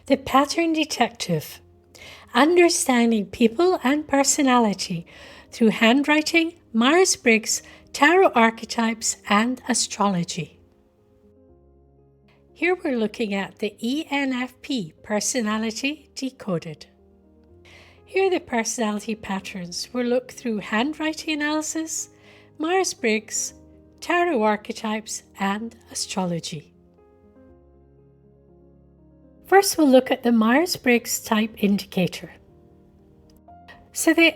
The Pattern Detective. Understanding people and personality through handwriting, Myers-Briggs, tarot archetypes, and astrology. Here we're looking at the ENFP personality decoded. Here are the personality patterns. We'll look through handwriting analysis, Myers-Briggs, tarot archetypes, and astrology. First, we'll look at the Myers-Briggs type indicator. So the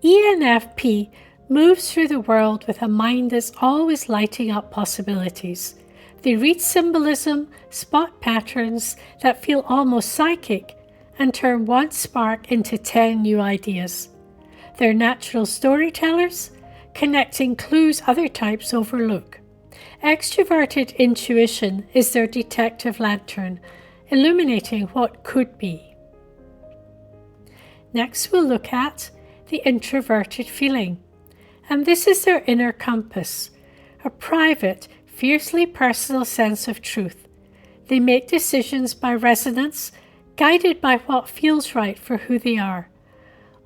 ENFP moves through the world with a mind that's always lighting up possibilities. They read symbolism, spot patterns that feel almost psychic, and turn one spark into 10 new ideas. They're natural storytellers, connecting clues other types overlook. Extroverted intuition is their detective lantern, illuminating what could be. Next, we'll look at the introverted feeling, and this is their inner compass, a private, fiercely personal sense of truth. They make decisions by resonance, guided by what feels right for who they are.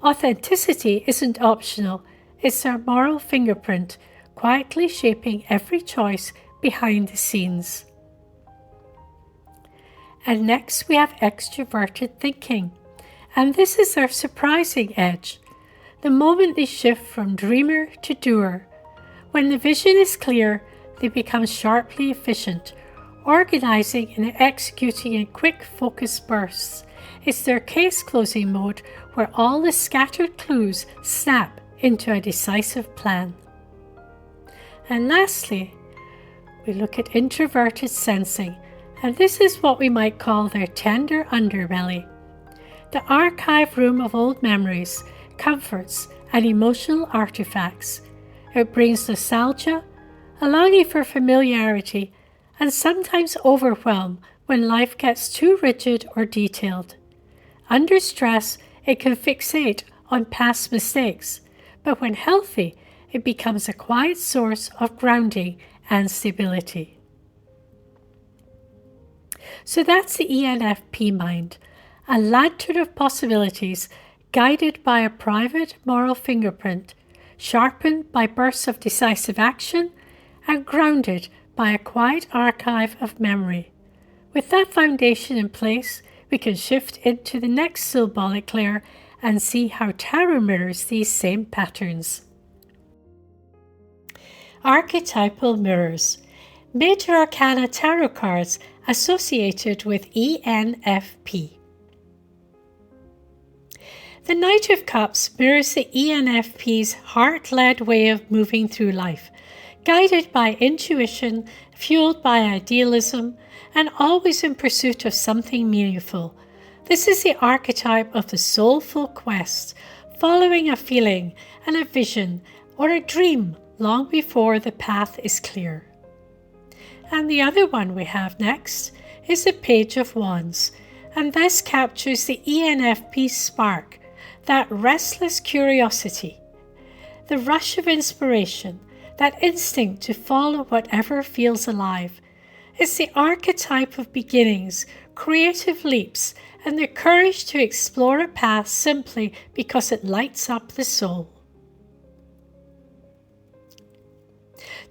Authenticity isn't optional, it's their moral fingerprint, quietly shaping every choice behind the scenes. And next we have extroverted thinking, and this is their surprising edge, the moment they shift from dreamer to doer. When the vision is clear, they become sharply efficient, organizing and executing in quick focused bursts. It's their case-closing mode where all the scattered clues snap into a decisive plan. And lastly, we look at introverted sensing, and this is what we might call their tender underbelly. The archive room of old memories, comforts, and emotional artifacts. It brings nostalgia, a longing for familiarity, and sometimes overwhelm when life gets too rigid or detailed. Under stress, it can fixate on past mistakes, but when healthy, it becomes a quiet source of grounding and stability. So that's the ENFP mind, a lantern of possibilities guided by a private moral fingerprint, sharpened by bursts of decisive action, and grounded by a quiet archive of memory. With that foundation in place, we can shift into the next symbolic layer and see how tarot mirrors these same patterns. Archetypal mirrors. Major Arcana tarot cards associated with ENFP. The Knight of Cups mirrors the ENFP's heart-led way of moving through life, guided by intuition, fueled by idealism, and always in pursuit of something meaningful. This is the archetype of the soulful quest, following a feeling and a vision or a dream long before the path is clear. And the other one we have next is the Page of Wands, and this captures the ENFP spark, that restless curiosity, the rush of inspiration, that instinct to follow whatever feels alive. It's the archetype of beginnings, creative leaps, and the courage to explore a path simply because it lights up the soul.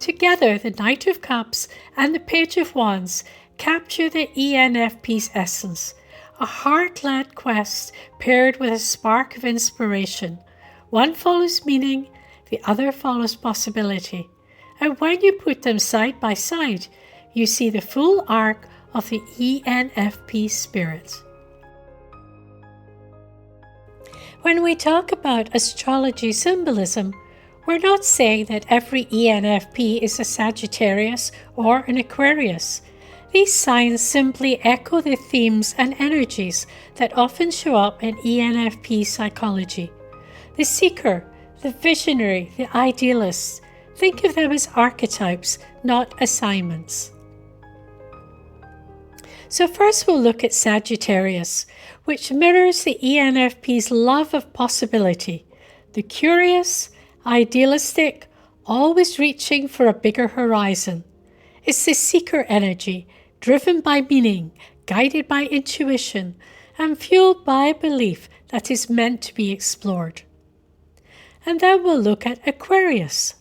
Together, the Knight of Cups and the Page of Wands capture the ENFP's essence, a heart-led quest paired with a spark of inspiration. One follows meaning, the other follows possibility. And when you put them side by side, you see the full arc of the ENFP spirit. When we talk about astrology symbolism, we're not saying that every ENFP is a Sagittarius or an Aquarius. These signs simply echo the themes and energies that often show up in ENFP psychology. The seeker, the visionary, the idealist. Think of them as archetypes, not assignments. So first we'll look at Sagittarius, which mirrors the ENFP's love of possibility, the curious, idealistic, always reaching for a bigger horizon. It's the seeker energy, driven by meaning, guided by intuition, and fueled by a belief that is meant to be explored. And then we'll look at Aquarius.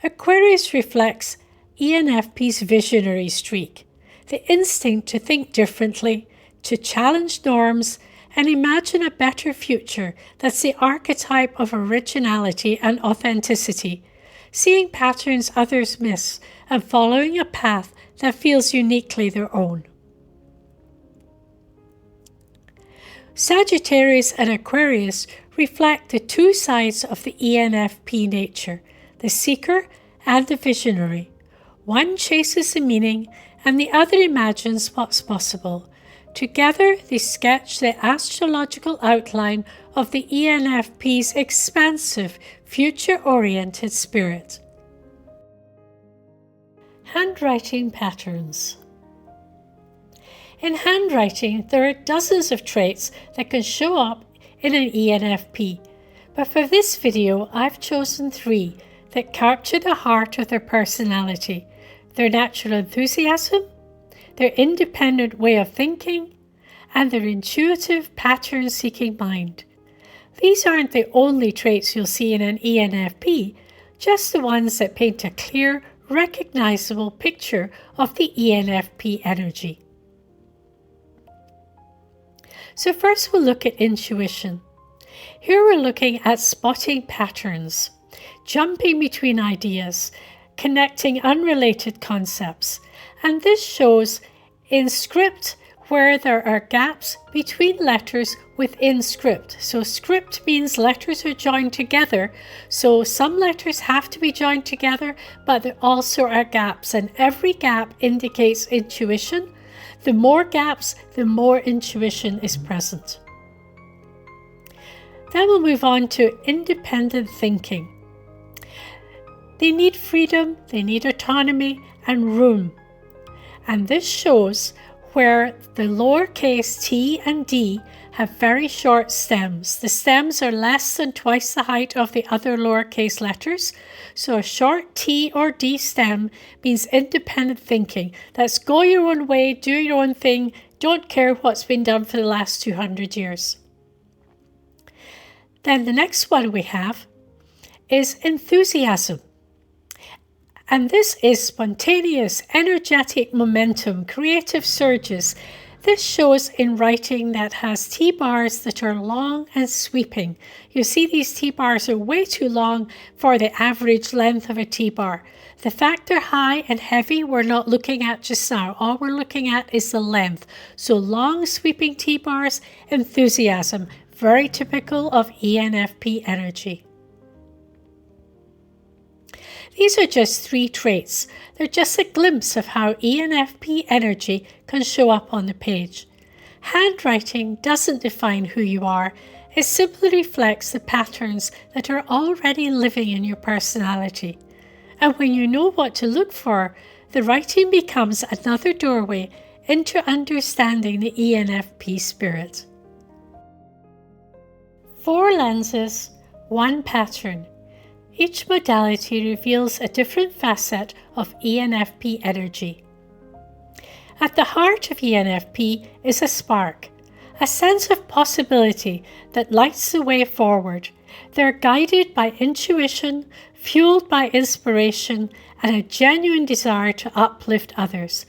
Aquarius reflects ENFP's visionary streak, the instinct to think differently, to challenge norms, and imagine a better future. That's the archetype of originality and authenticity, seeing patterns others miss and following a path that feels uniquely their own. Sagittarius and Aquarius reflect the two sides of the ENFP nature, the seeker and the visionary. One chases the meaning and the other imagines what's possible. Together, they sketch the astrological outline of the ENFP's expansive, future-oriented spirit. Handwriting patterns. In handwriting, there are dozens of traits that can show up in an ENFP, but for this video, I've chosen 3 that capture the heart of their personality: their natural enthusiasm, their independent way of thinking, and their intuitive, pattern-seeking mind. These aren't the only traits you'll see in an ENFP, just the ones that paint a clear, recognizable picture of the ENFP energy. So first we'll look at intuition. Here we're looking at spotting patterns, jumping between ideas, connecting unrelated concepts, and this shows in script where there are gaps between letters within script. So script means letters are joined together, so some letters have to be joined together, but there also are gaps, and every gap indicates intuition. The more gaps, the more intuition is present. Then we'll move on to independent thinking. They need freedom, they need autonomy and room. And this shows where the lowercase t and d have very short stems. The stems are less than twice the height of the other lowercase letters. So a short t or d stem means independent thinking. That's go your own way, do your own thing, don't care what's been done for the last 200 years. Then the next one we have is enthusiasm. And this is spontaneous, energetic momentum, creative surges. This shows in writing that has T-bars that are long and sweeping. You see these T-bars are way too long for the average length of a T-bar. The fact they're high and heavy we're not looking at just now. All we're looking at is the length. So long sweeping T-bars, enthusiasm, very typical of ENFP energy. These are just 3 traits. They're just a glimpse of how ENFP energy can show up on the page. Handwriting doesn't define who you are. It simply reflects the patterns that are already living in your personality. And when you know what to look for, the writing becomes another doorway into understanding the ENFP spirit. 4 lenses, 1 pattern. Each modality reveals a different facet of ENFP energy. At the heart of ENFP is a spark, a sense of possibility that lights the way forward. They're guided by intuition, fueled by inspiration, and a genuine desire to uplift others.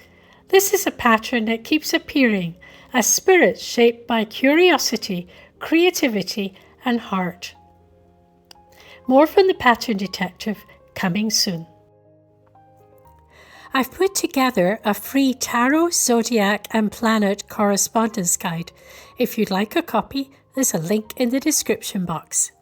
This is a pattern that keeps appearing, a spirit shaped by curiosity, creativity, and heart. More from the Pattern Detective coming soon. I've put together a free tarot, zodiac and planet correspondence guide. If you'd like a copy, there's a link in the description box.